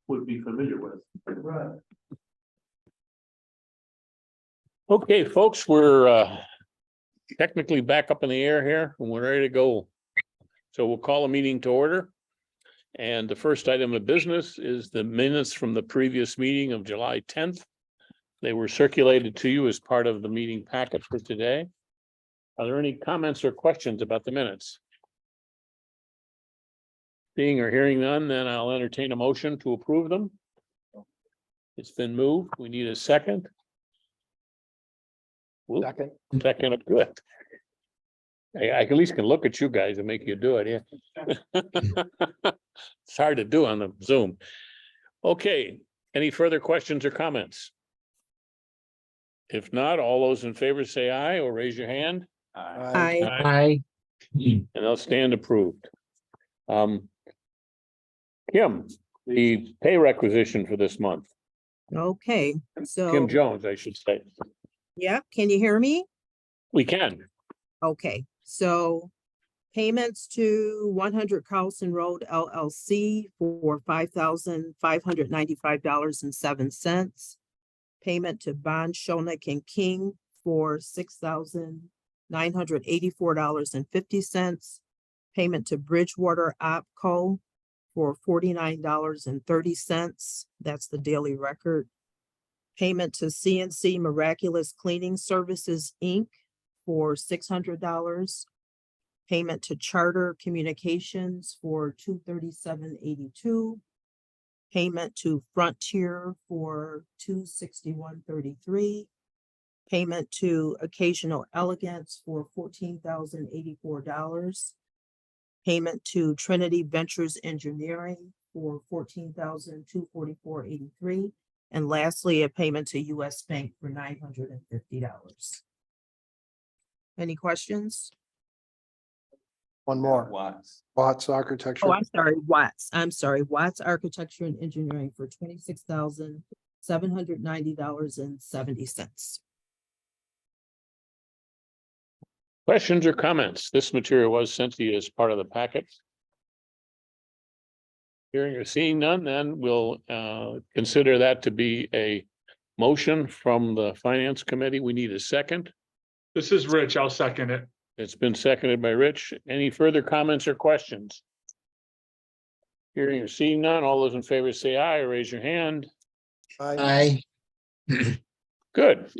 would be familiar with. Right. Okay, folks, we're technically back up in the air here and we're ready to go. So we'll call a meeting to order. And the first item of business is the minutes from the previous meeting of July 10th. They were circulated to you as part of the meeting packet for today. Are there any comments or questions about the minutes? Seeing or hearing none, then I'll entertain a motion to approve them. It's been moved. We need a second. Whoop. Second, good. I at least can look at you guys and make you do it, yeah. It's hard to do on the Zoom. Okay, any further questions or comments? If not, all those in favor say aye or raise your hand. Aye. Aye. And they'll stand approved. Kim, the pay requisition for this month, Okay, so, Kim Jones, I should say. yeah, can you hear me? We can. Okay, so payments to 100 Carlson Road LLC for $5,595.07. Payment to Bond Shonik and King for $6,984.50. Payment to Bridgewater Opco for $49.30. That's the daily record. Payment to CNC Miraculous Cleaning Services, Inc. for $600. Payment to Charter Communications for $237.82. Payment to Frontier for $261.33. Payment to Occasional Elegance for $14,084. Payment to Trinity Ventures Engineering for $14,244.83. And lastly, a payment to US Bank for $950. Any questions? One more. Watts Architecture. Oh, I'm sorry, Watts. I'm sorry, Watts Architecture and Engineering for $26,790.70. Questions or comments? This material was sent to you as part of the packet. Hearing or seeing none, then we'll consider that to be a motion from the Finance Committee. We need a second. This is Rich. I'll second it. It's been seconded by Rich. Any further comments or questions? Hearing or seeing none, all those in favor say aye or raise your hand. Aye. Good.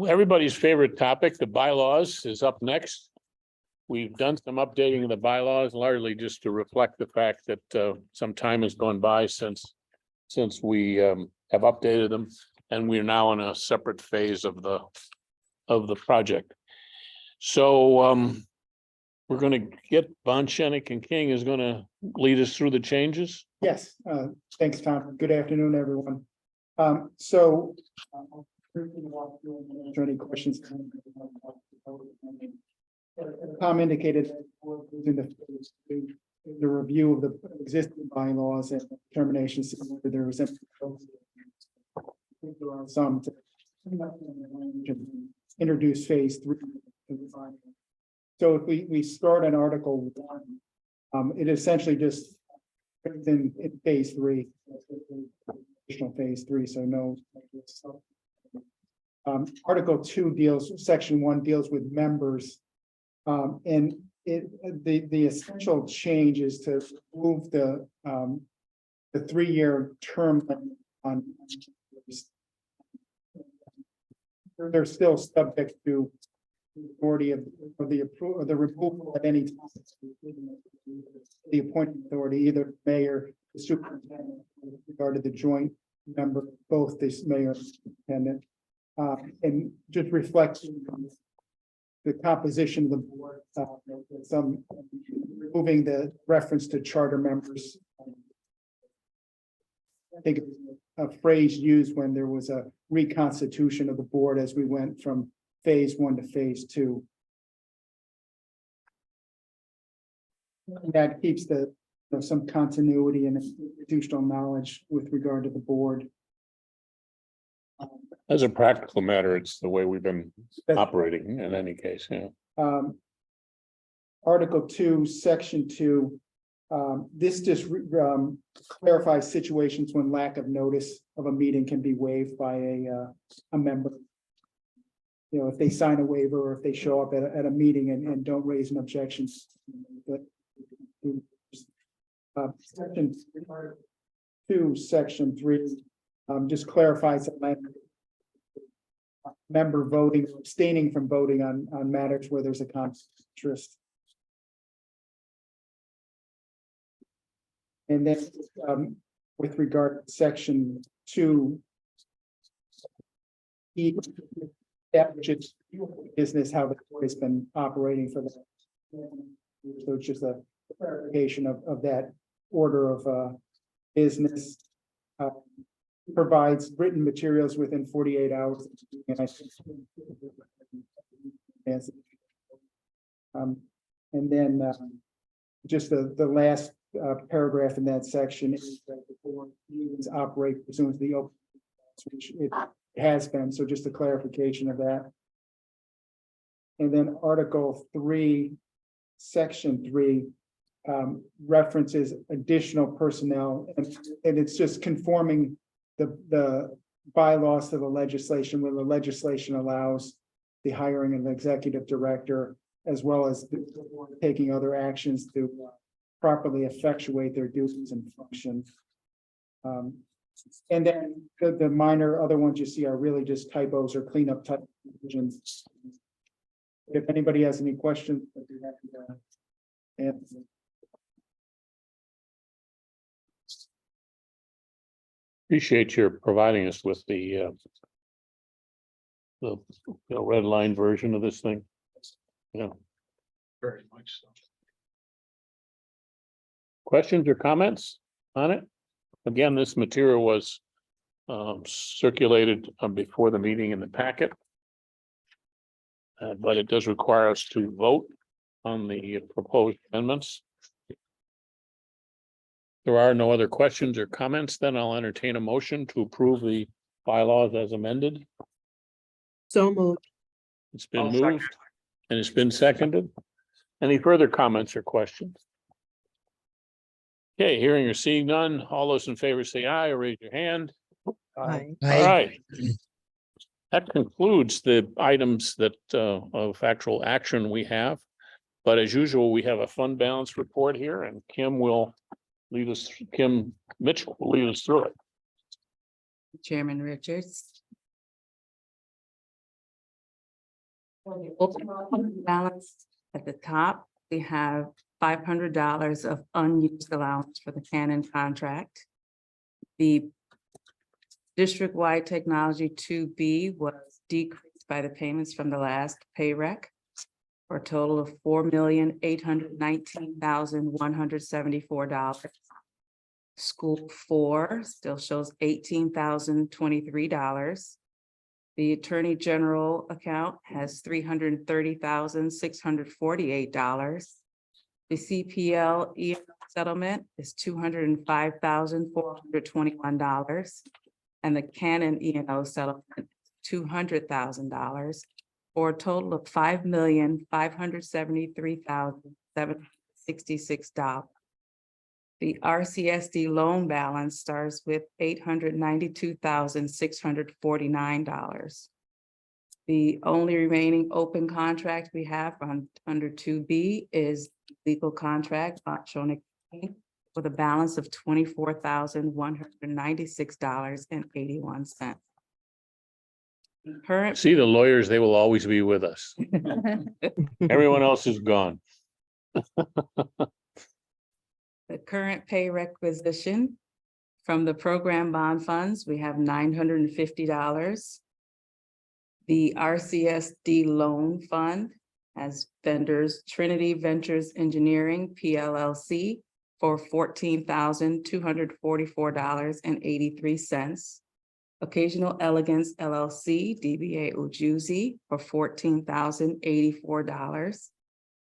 Everybody's favorite topic, the bylaws, is up next. We've done some updating of the bylaws, largely just to reflect the fact that some time has gone by since we have updated them, and we're now in a separate phase of the project. So we're going to get Bond Shonik and King is going to lead us through the changes. Yes, thanks, Tom. Good afternoon, everyone. Any questions? Tom indicated in the review of the existing bylaws and determinations that there was some introduce phase 3. So if we start on Article 1, it essentially just in phase 3, additional phase 3, so no. Article 2 section 1 deals with members, and the essential change is to move the 3-year term on. They're still subject to the authority of the approval, the removal at any time. The appointing authority, either mayor, the superintendent, with regard to the joint member, both this mayor and superintendent, and just reflecting the composition of the board, some removing the reference to charter members. I think it was a phrase used when there was a reconstitution of the board as we went from phase 1 to phase 2. And that keeps some continuity and institutional knowledge with regard to the board. As a practical matter, it's the way we've been operating in any case. Yeah. Article 2, Section 2 This just clarifies situations when lack of notice of a meeting can be waived by a member. You know, if they sign a waiver or if they show up at a meeting and don't raise an objection. But section 2, section 3, just clarifies that member voting, abstaining from voting on matters where there's a conflict of interest. And then with regard to section 2, that which is business, how the court has been operating for that. So it's just a clarification of that order of business. Provides written materials within 48 hours. And I think and then just the last paragraph in that section is that the board meetings operate pursuant to the open, which it has been. So just a clarification of that. And then Article 3, Section 3 references additional personnel, and it's just conforming the bylaws to the legislation, where the legislation allows the hiring of an executive director, as well as taking other actions to properly effectuate their duties and functions. And then the minor other ones you see are really just typos or cleanup type provisions. If anybody has any questions, I'd be happy to answer. Appreciate your providing us with the red line version of this thing. Yeah. Very much so. Questions or comments on it? Again, this material was circulated before the meeting in the packet. But it does require us to vote on the proposed amendments. There are no other questions or comments, then I'll entertain a motion to approve the bylaws as amended. So moved. It's been I'll second. moved and it's been seconded. Any further comments or questions? Okay, hearing or seeing none, all those in favor say aye or raise your hand. Aye. All right. That concludes the items that of actual action we have. But as usual, we have a fund balance report here, and Kim Mitchell will lead us through it. Chairman Richards. Open fund balance at the top, we have $500 of unused allowance for the Canon contract. The district-wide technology 2B was decreased by the payments from the last pay rec for a total of $4,819,174. School 4 still shows $18,023. The Attorney General account has $330,648. The CPL settlement is $205,421. And the Canon E&O settlement, $200,000, for a total of $5,573,766. The RCSD loan balance starts with $892,649. The only remaining open contract we have under 2B is legal contract shown with a balance of $24,196.81. Current See, the lawyers, they will always be with us. Everyone else is gone. the current pay requisition from the program bond funds, we have $950. The RCSD loan fund has vendors Trinity Ventures Engineering, PLLC, for $14,244.83. Occasional Elegance LLC, DBA Ujuzzi, for $14,084.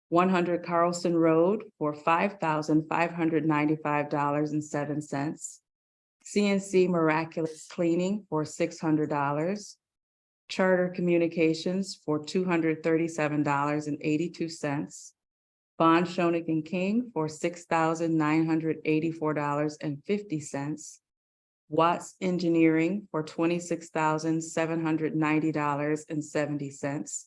100 Carlson Road for $5,595.07. CNC Miraculous Cleaning for $600. Charter Communications for $237.82. Bond Shonik and King for $6,984.50. Watts Engineering for $26,790.70.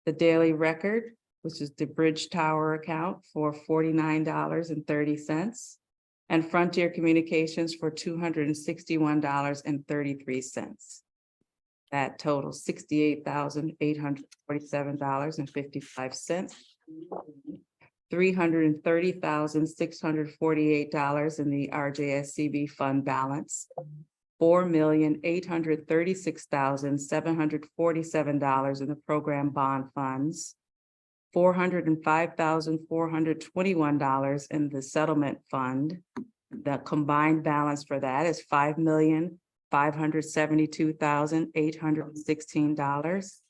The Daily Record, which is the Bridge Tower account, for $49.30. And Frontier Communications for $261.33. That totals $68,847.55. $330,648 in the RJSCB fund balance. $4,836,747 in the program bond funds. $405,421 in the settlement fund. The combined balance for that is $5,572,816.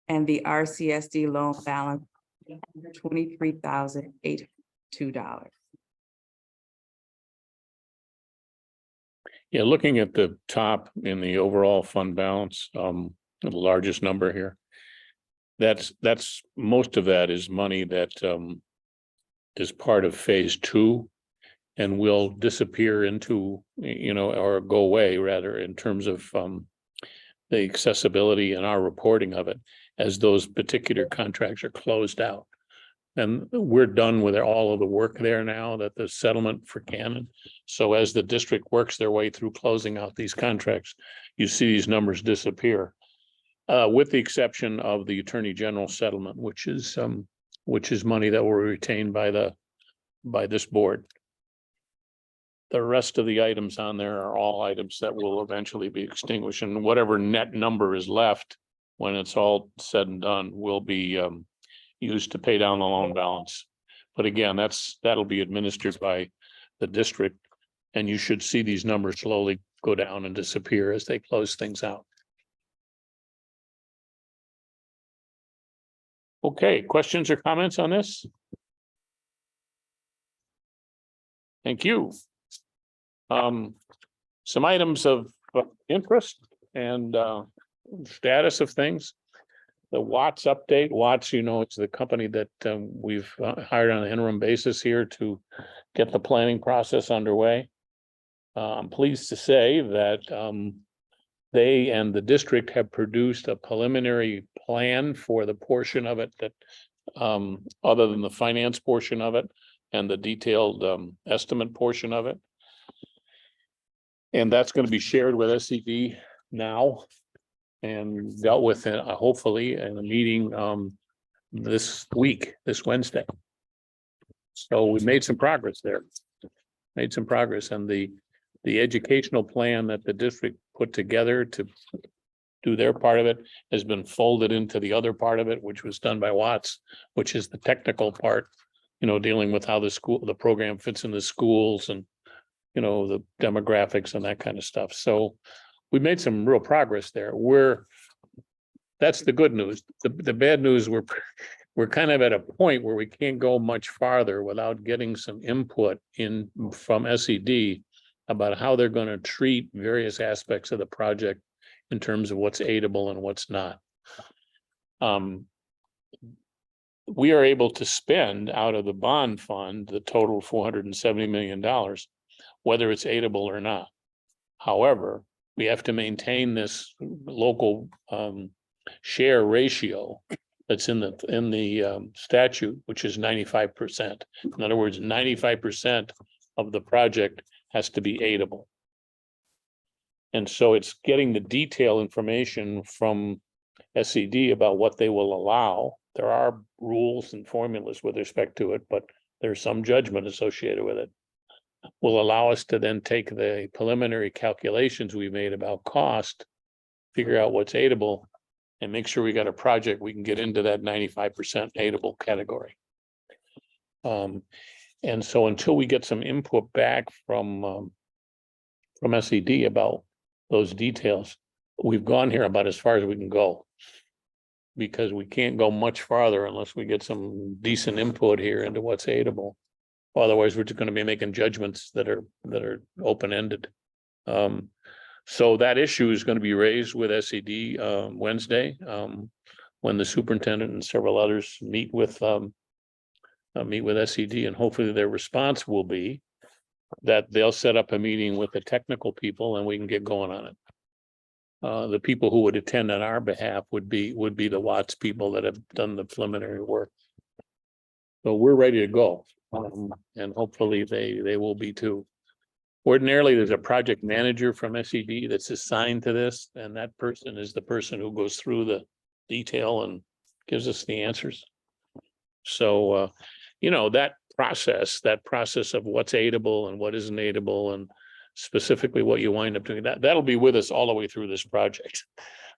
And the RCSD loan balance, $23,802. Yeah, looking at the top in the overall fund balance, the largest number here. That's most of that is money that is part of phase 2 and will disappear into, or go away rather, in terms of the accessibility and our reporting of it as those particular contracts are closed out. And we're done with all of the work there now, that the settlement for Canon. So as the district works their way through closing out these contracts, you see these numbers disappear. With the exception of the Attorney General settlement, which is money that will be retained by this board. The rest of the items on there are all items that will eventually be extinguished, and whatever net number is left when it's all said and done will be used to pay down the loan balance. But again, that'll be administered by the district, and you should see these numbers slowly go down and disappear as they close things out. Okay, questions or comments on this? Thank you. Some items of interest and status of things. The Watts update. Watts, it's the company that we've hired on an interim basis here to get the planning process underway. I'm pleased to say that they and the district have produced a preliminary plan for the portion of it that other than the finance portion of it and the detailed estimate portion of it. And that's going to be shared with SCB now and dealt with hopefully in a meeting this Wednesday. So we made some progress there. And the educational plan that the district put together to do their part of it has been folded into the other part of it, which was done by Watts, which is the technical part, dealing with how the program fits in the schools and, the demographics and that kind of stuff. So we made some real progress there. That's the good news. The bad news, we're kind of at a point where we can't go much farther without getting some input from SED about how they're going to treat various aspects of the project in terms of what's aidable and what's not. We are able to spend out of the bond fund the total $470 million, whether it's aidable or not. However, we have to maintain this local share ratio that's in the statute, which is 95%. In other words, 95% of the project has to be aidable. And so it's getting the detailed information from SED about what they will allow. There are rules and formulas with respect to it, but there's some judgment associated with it. Will allow us to then take the preliminary calculations we made about cost, figure out what's aidable, and make sure we got a project we can get into that 95% aidable category. And so until we get some input back from SED about those details, we've gone here about as far as we can go, because we can't go much farther unless we get some decent input here into what's aidable. Otherwise, we're just going to be making judgments that are open-ended. So that issue is going to be raised with SED Wednesday, when the superintendent and several others meet with meet with SED, and hopefully their response will be that they'll set up a meeting with the technical people and we can get going on it. The people who would attend on our behalf would be the Watts people that have done the preliminary work. So we're ready to go, and hopefully they will be too. Ordinarily, there's a project manager from SED that's assigned to this, and that person is the person who goes through the detail and gives us the answers. So, that process of what's aidable and what isn't aidable, and specifically what you wind up doing, that'll be with us all the way through this project.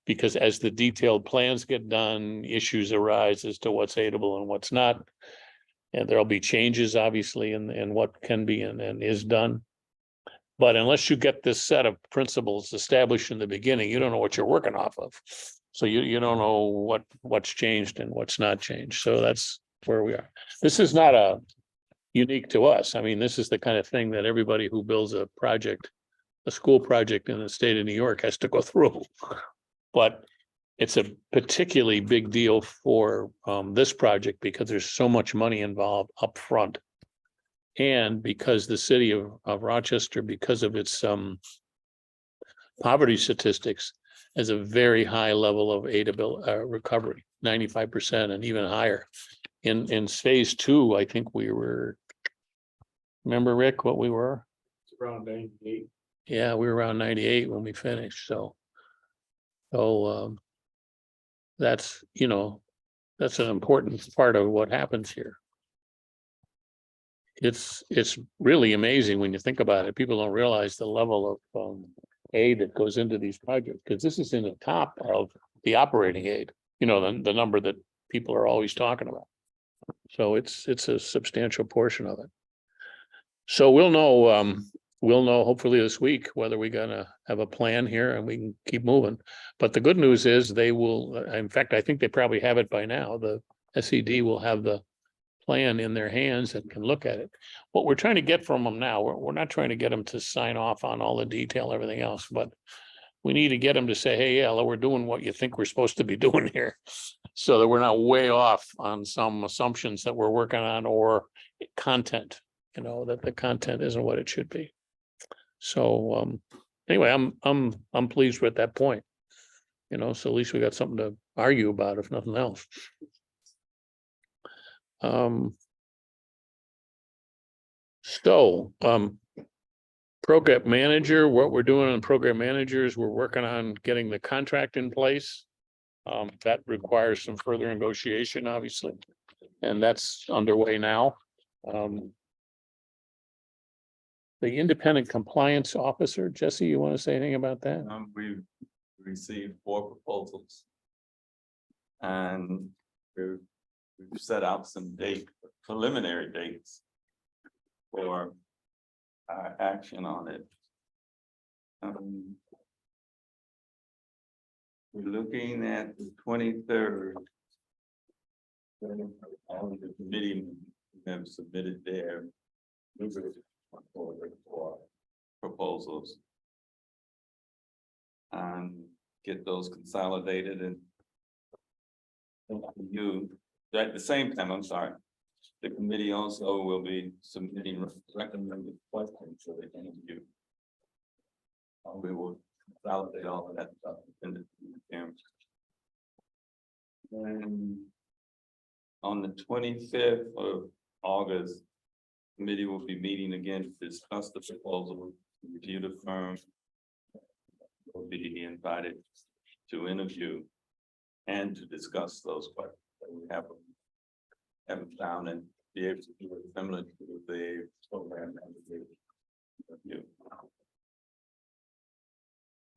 Because as the detailed plans get done, issues arise as to what's aidable and what's not. And there'll be changes, obviously, in what can be and is done. But unless you get this set of principles established in the beginning, you don't know what you're working off of. So you don't know what's changed and what's not changed. So that's where we are. This is not unique to us. I mean, this is the kind of thing that everybody who builds a school project in the state of New York has to go through. But it's a particularly big deal for this project because there's so much money involved up front. And because the city of Rochester, because of its poverty statistics, has a very high level of aidable recovery, 95% and even higher. In phase 2, I think we were, remember, Rick, what we were? It's around 98. Yeah, we were around 98 when we finished. So that's, that's an important part of what happens here. It's really amazing when you think about it. People don't realize the level of aid that goes into these projects, because this is in the top of the operating aid, the number that people are always talking about. So it's a substantial portion of it. So we'll know hopefully this week whether we're gonna have a plan here and we can keep moving. But the good news is they will, in fact, I think they probably have it by now. The SED will have the plan in their hands and can look at it. What we're trying to get from them now, we're not trying to get them to sign off on all the detail, everything else, but we need to get them to say, hey, yeah, we're doing what you think we're supposed to be doing here. So that we're not way off on some assumptions that we're working on, or content, that the content isn't what it should be. So anyway, I'm pleased with that point. So at least we got something to argue about, if nothing else. Program manager, what we're doing on program managers, we're working on getting the contract in place. That requires some further negotiation, obviously, and that's underway now. The independent compliance officer, Jesse, you want to say anything about that? We've received 4 proposals. And we've set out some preliminary dates for our action on it. We're looking at the 23rd. All of the committee have submitted their proposals and get those consolidated and you at the same time. I'm sorry. The committee also will be submitting recommended questions so they can review. We will validate all of that stuff in the terms. And on the 25th of August, committee will be meeting again to discuss the proposal, review the firm. Will be invited to interview and to discuss those questions that we haven't found, and be able to do it similar to the program review.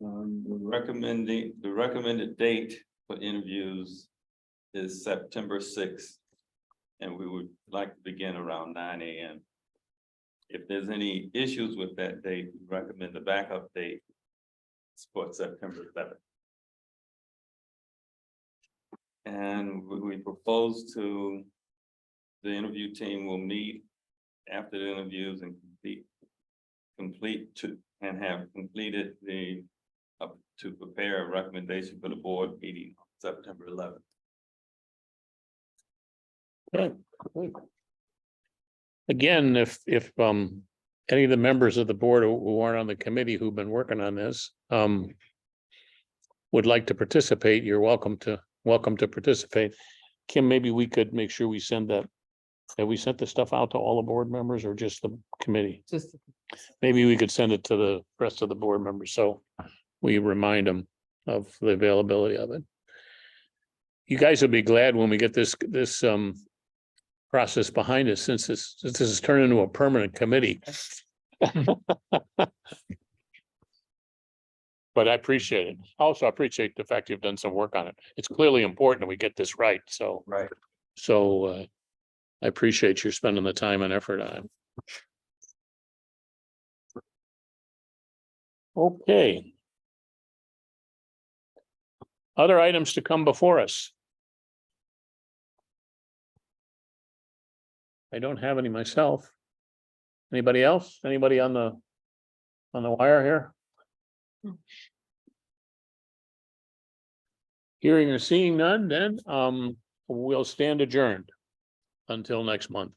The recommended date for interviews is September 6th, and we would like to begin around 9 a.m. If there's any issues with that date, we recommend the backup date for September 7th. And we propose to the interview team will meet after the interviews and have completed to prepare a recommendation for the board meeting on September 11th. Okay, great. again, if any of the members of the board who aren't on the committee who've been working on this, would like to participate, you're welcome to participate. Kim, maybe we could make sure we send that. Have we sent the stuff out to all the board members or just the committee? Just Maybe we could send it to the rest of the board members, so we remind them of the availability of it. You guys will be glad when we get this process behind us, since this has turned into a permanent committee. But I appreciate it. Also, I appreciate the fact you've done some work on it. It's clearly important that we get this right, so. Right. So I appreciate you spending the time and effort on it. Okay. Other items to come before us. I don't have any myself. Anybody else? Anybody on the wire here? Hearing or seeing none, then we'll stand adjourned until next month.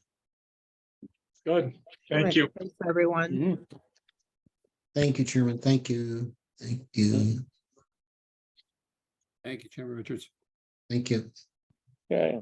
Good, thank Right, you. thanks, everyone. Mhm. Thank you, Chairman. Thank you. Thank you. Thank you, Chairman Richards. Thank you. Okay.